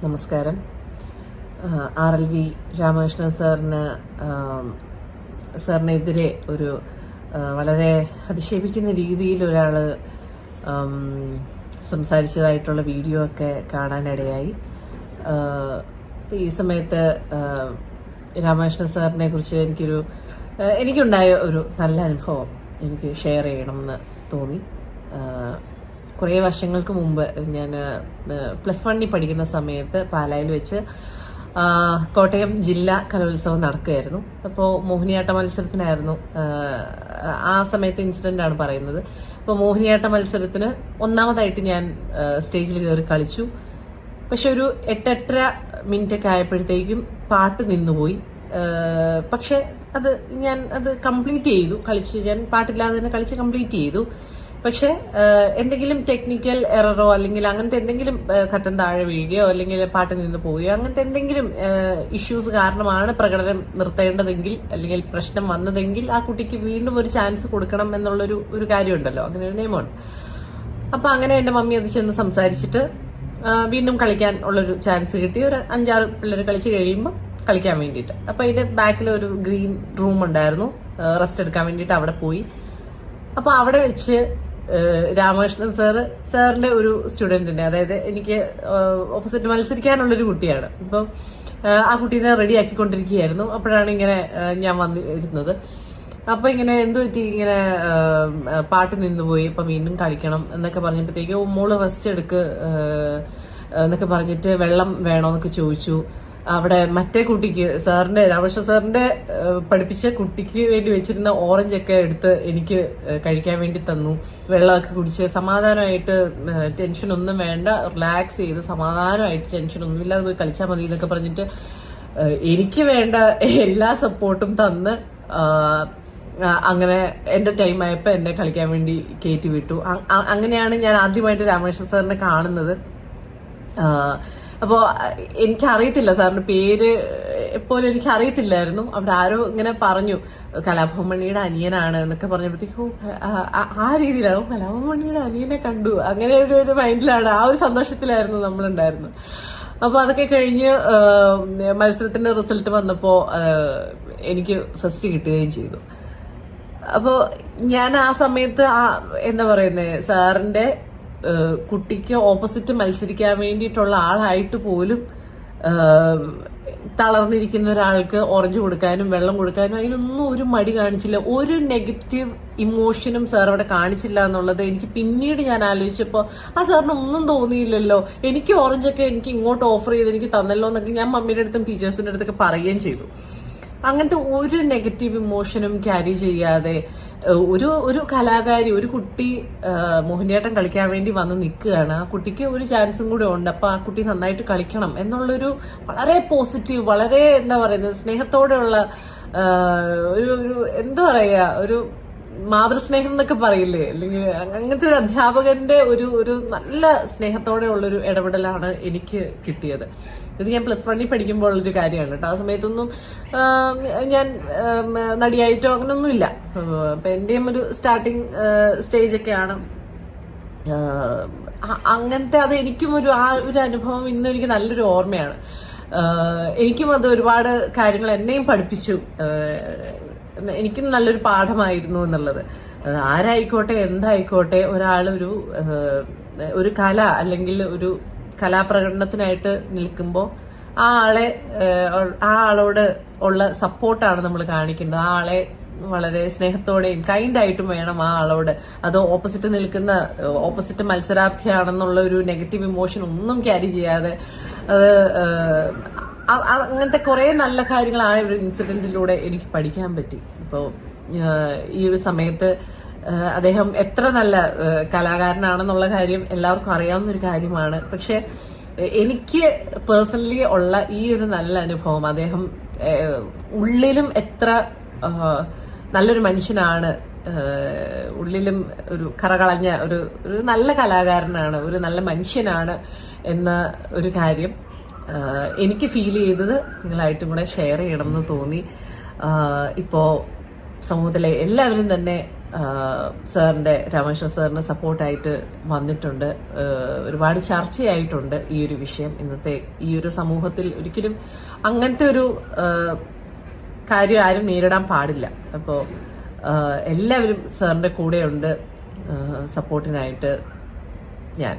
നമസ്കാരം. RLV രാമകൃഷ്ണൻ സാറിനെതിരെ ഒരു വളരെ അതിശയിപ്പിക്കുന്ന രീതിയിൽ ഒരാൾ സംസാരിച്ചതായിട്ടുള്ള വീഡിയോ ഒക്കെ കാണാനിടയായി. ഈ സമയത്ത് രാമകൃഷ്ണൻ സാറിനെ കുറിച്ച് എനിക്കുണ്ടായ ഒരു നല്ല അനുഭവം എനിക്ക് ഷെയർ ചെയ്യണമെന്ന് തോന്നി. കുറേ വർഷങ്ങൾക്ക് മുമ്പ് ഞാൻ +1 പഠിക്കുന്ന സമയത്ത് പാലായിൽ വെച്ച് കോട്ടയം ജില്ലാ കലോത്സവം നടക്കുകയായിരുന്നു. അപ്പോൾ മോഹിനിയാട്ട മത്സരത്തിനായിരുന്നു. ആ സമയത്തെ ഇൻസിഡന്റ് ആണ് പറയുന്നത്. അപ്പോൾ മോഹിനിയാട്ട മത്സരത്തിന് ഒന്നാമതായിട്ട് ഞാൻ സ്റ്റേജിൽ കയറി കളിച്ചു. പക്ഷെ ഒരു 8-8.5 മിനിറ്റൊക്കെ ആയപ്പോഴത്തേക്കും പാട്ട് നിന്നുപോയി. പക്ഷെ ഞാൻ കംപ്ലീറ്റ് ചെയ്തു. ഞാൻ പാട്ടില്ലാതെ തന്നെ കളിച്ച് കംപ്ലീറ്റ് ചെയ്തു. പക്ഷെ എന്തെങ്കിലും ടെക്നിക്കൽ എററോ അല്ലെങ്കിൽ അങ്ങനത്തെ എന്തെങ്കിലും ഘട്ടം താഴെ വീഴുകയോ അല്ലെങ്കിൽ പാട്ട് നിന്ന് പോവുകയോ അങ്ങനത്തെ എന്തെങ്കിലും ഇഷ്യൂസ് കാരണമാണ് പ്രകടനം നിർത്തേണ്ടതെങ്കിൽ അല്ലെങ്കിൽ പ്രശ്നം വന്നതെങ്കിൽ ആ കുട്ടിക്ക് വീണ്ടും ഒരു ചാൻസ് കൊടുക്കണം എന്നുള്ളൊരു കാര്യമുണ്ടല്ലോ, അങ്ങനെ ഒരു നിയമമുണ്ട്. അപ്പൊ അങ്ങനെ എന്റെ മമ്മി അത് ചെന്ന് സംസാരിച്ചിട്ട് വീണ്ടും കളിക്കാൻ ഉള്ളൊരു ചാൻസ് കിട്ടി. ഒരു 5-6 പിള്ളേർ കളിച്ച് കഴിയുമ്പോൾ കളിക്കാൻ വേണ്ടിയിട്ട്. അപ്പൊ ഇതിന്റെ ബാക്കിൽ ഒരു ഗ്രീൻ റൂം ഉണ്ടായിരുന്നു, റെസ്റ്റ് എടുക്കാൻ വേണ്ടിയിട്ട് അവിടെ പോയി. അപ്പൊ അവിടെ വെച്ച് രാമകൃഷ്ണൻ സാറിന്റെ ഒരു സ്റ്റുഡന്റിന്റെ, അതായത് എനിക്ക് ഓപ്പോസിറ്റ് മത്സരിക്കാനുള്ളൊരു കുട്ടിയാണ്. അപ്പം ആ കുട്ടീനെ റെഡി ആക്കിക്കൊണ്ടിരിക്കുകയായിരുന്നു. അപ്പോഴാണ് ഇങ്ങനെ ഞാൻ വന്നിരുന്നത്. അപ്പൊ ഇങ്ങനെ എന്തു പറ്റി, ഇങ്ങനെ പാട്ട് നിന്നുപോയി, അപ്പൊ വീണ്ടും കളിക്കണം എന്നൊക്കെ പറഞ്ഞപ്പോഴത്തേക്ക് മോള് റെസ്റ്റ് എടുക്ക് എന്നൊക്കെ പറഞ്ഞിട്ട് വെള്ളം വേണോന്നൊക്കെ ചോദിച്ചു. അവിടെ മറ്റേ കുട്ടിക്ക് രാമകൃഷ്ണ സാറിന്റെ പഠിപ്പിച്ച കുട്ടിക്ക് വേണ്ടി വെച്ചിരുന്ന ഓറഞ്ചൊക്കെ എടുത്ത് എനിക്ക് കഴിക്കാൻ വേണ്ടി തന്നു. വെള്ളമൊക്കെ കുടിച്ച് സമാധാനമായിട്ട്, ടെൻഷനൊന്നും വേണ്ട, റിലാക്സ് ചെയ്ത് സമാധാനമായിട്ട് ടെൻഷനൊന്നും ഇല്ലാതെ പോയി കളിച്ചാൽ മതി എന്നൊക്കെ പറഞ്ഞിട്ട് എനിക്ക് വേണ്ട എല്ലാ സപ്പോർട്ടും തന്ന് അങ്ങനെ എന്റെ ടൈം ആയപ്പോ എന്നെ കളിക്കാൻ വേണ്ടി കയറ്റി വിട്ടു. അങ്ങനെയാണ് ഞാൻ ആദ്യമായിട്ട് രാമകൃഷ്ണൻ സാറിനെ കാണുന്നത്. അപ്പോ എനിക്കറിയത്തില്ല, സാറിന്റെ പേര് എപ്പോഴും എനിക്കറിയത്തില്ലായിരുന്നു. അവിടെ ആരോ ഇങ്ങനെ പറഞ്ഞു കലാഭവൻ മണിയുടെ അനിയനാണ് എന്നൊക്കെ പറഞ്ഞപ്പോഴത്തേക്കും ആ രീതിയിലാണ് കലാഭവൻ മണിയുടെ അനിയനെ കണ്ടു. അങ്ങനെ ഒരു മൈൻഡിലാണ്, ആ ഒരു സന്തോഷത്തിലായിരുന്നു നമ്മളുണ്ടായിരുന്നത്. അപ്പൊ അതൊക്കെ കഴിഞ്ഞ് മത്സരത്തിന്റെ റിസൾട്ട് വന്നപ്പോ എനിക്ക് ഫസ്റ്റ് കിട്ടുകയും ചെയ്തു. അപ്പോ ഞാൻ ആ സമയത്ത് എന്താ പറയുന്നത്, സാറിന്റെ കുട്ടിക്ക് ഓപ്പോസിറ്റ് മത്സരിക്കാൻ വേണ്ടിയിട്ടുള്ള ആളായിട്ട് പോലും തളർന്നിരിക്കുന്ന ഒരാൾക്ക് ഓറഞ്ച് കൊടുക്കാനും വെള്ളം കൊടുക്കാനും അതിനൊന്നും ഒരു മടി കാണിച്ചില്ല. ഒരു നെഗറ്റീവ് ഇമോഷനും സാർ അവിടെ കാണിച്ചില്ല എന്നുള്ളത് എനിക്ക് പിന്നീട് ഞാൻ ആലോചിച്ചപ്പോൾ ആ സാറിന് ഒന്നും തോന്നിയില്ലല്ലോ. എനിക്ക് ഓറഞ്ചൊക്കെ എനിക്ക് ഇങ്ങോട്ട് ഓഫർ ചെയ്ത് എനിക്ക് തന്നല്ലോ എന്നൊക്കെ ഞാൻ മമ്മിയുടെ അടുത്തും ടീച്ചേഴ്സിന്റെ അടുത്തൊക്കെ പറയുകയും ചെയ്തു. അങ്ങനത്തെ ഒരു നെഗറ്റീവ് ഇമോഷനും ക്യാരി ചെയ്യാതെ ഒരു കലാകാരി, ഒരു കുട്ടി മോഹിനിയാട്ടം കളിക്കാൻ വേണ്ടി വന്ന് നിൽക്കുകയാണ്. ആ കുട്ടിക്ക് ഒരു ചാൻസും കൂടെ ഉണ്ട്. അപ്പൊ ആ കുട്ടി നന്നായിട്ട് കളിക്കണം എന്നുള്ളൊരു വളരെ പോസിറ്റീവ്, വളരെ എന്താ പറയുന്നത്, സ്നേഹത്തോടെയുള്ള ഒരു എന്താ പറയാ, ഒരു മാതൃസ്നേഹം എന്നൊക്കെ പറയില്ലേ, അല്ലെങ്കിൽ അങ്ങനത്തെ ഒരു അധ്യാപകന്റെ ഒരു നല്ല സ്നേഹത്തോടെ ഉള്ളൊരു ഇടപെടലാണ് എനിക്ക് കിട്ടിയത്. ഇത് ഞാൻ +1 പഠിക്കുമ്പോൾ ഉള്ളൊരു കാര്യമാണ് കേട്ടോ. ആ സമയത്തൊന്നും ഞാൻ നടിയായിട്ടോ അങ്ങനൊന്നുമില്ല. അപ്പൊ എന്റെയും ഒരു സ്റ്റാർട്ടിങ് സ്റ്റേജ് ഒക്കെയാണ്. അങ്ങനത്തെ എനിക്കും ആ ഒരു അനുഭവം ഇന്നും എനിക്ക് നല്ലൊരു ഓർമ്മയാണ്. എനിക്കും അത് ഒരുപാട് കാര്യങ്ങൾ എന്നെയും പഠിപ്പിച്ചു. എനിക്കും നല്ലൊരു പാഠമായിരുന്നു എന്നുള്ളത്. ആരായിക്കോട്ടെ എന്തായിക്കോട്ടെ, ഒരു കല അല്ലെങ്കിൽ ഒരു കലാപ്രകടനത്തിനായിട്ട് നിൽക്കുമ്പോൾ ആ ആളോട് ഉള്ള സപ്പോർട്ടാണ് നമ്മൾ കാണിക്കേണ്ടത്. ആ ആളെ വളരെ സ്നേഹത്തോടെയും കൈൻഡായിട്ടും വേണം ആ ആളോട്. അത് ഓപ്പോസിറ്റ് മത്സരാർത്ഥിയാണെന്നുള്ള ഒരു നെഗറ്റീവ് ഇമോഷൻ ഒന്നും ക്യാരി ചെയ്യാതെ അങ്ങനത്തെ കുറെ നല്ല കാര്യങ്ങൾ ആ ഒരു ഇൻസിഡന്റിലൂടെ എനിക്ക് പഠിക്കാൻ പറ്റി. ഇപ്പോൾ ഈ ഒരു സമയത്ത് അദ്ദേഹം എത്ര നല്ല കലാകാരനാണെന്നുള്ള കാര്യം എല്ലാവർക്കും അറിയാവുന്ന ഒരു കാര്യമാണ്. പക്ഷെ എനിക്ക് പേഴ്സണലി ഉള്ള ഈ ഒരു നല്ല അനുഭവം, അദ്ദേഹം ഉള്ളിലും എത്ര നല്ലൊരു മനുഷ്യനാണ്, ഉള്ളിലും ഒരു കറകളഞ്ഞ ഒരു നല്ല കലാകാരനാണ്, ഒരു നല്ല മനുഷ്യനാണ് എന്ന ഒരു കാര്യം എനിക്ക് ഫീൽ ചെയ്തത് നിങ്ങളായിട്ടും കൂടെ ഷെയർ ചെയ്യണം എന്ന് തോന്നി. ഇപ്പോ സമൂഹത്തിലെ എല്ലാവരും തന്നെ സാറിന്റെ രാമകൃഷ്ണ സാറിന് സപ്പോർട്ടായിട്ട് വന്നിട്ടുണ്ട്. ഒരുപാട് ചർച്ചയായിട്ടുണ്ട് ഈ ഒരു വിഷയം. ഇന്നത്തെ ഈ ഒരു സമൂഹത്തിൽ ഒരിക്കലും അങ്ങനത്തെ ഒരു കാര്യം ആരും നേരിടാൻ പാടില്ല. അപ്പോൾ എല്ലാവരും സാറിന്റെ കൂടെയുണ്ട് സപ്പോർട്ടിനായിട്ട്. ഞാൻ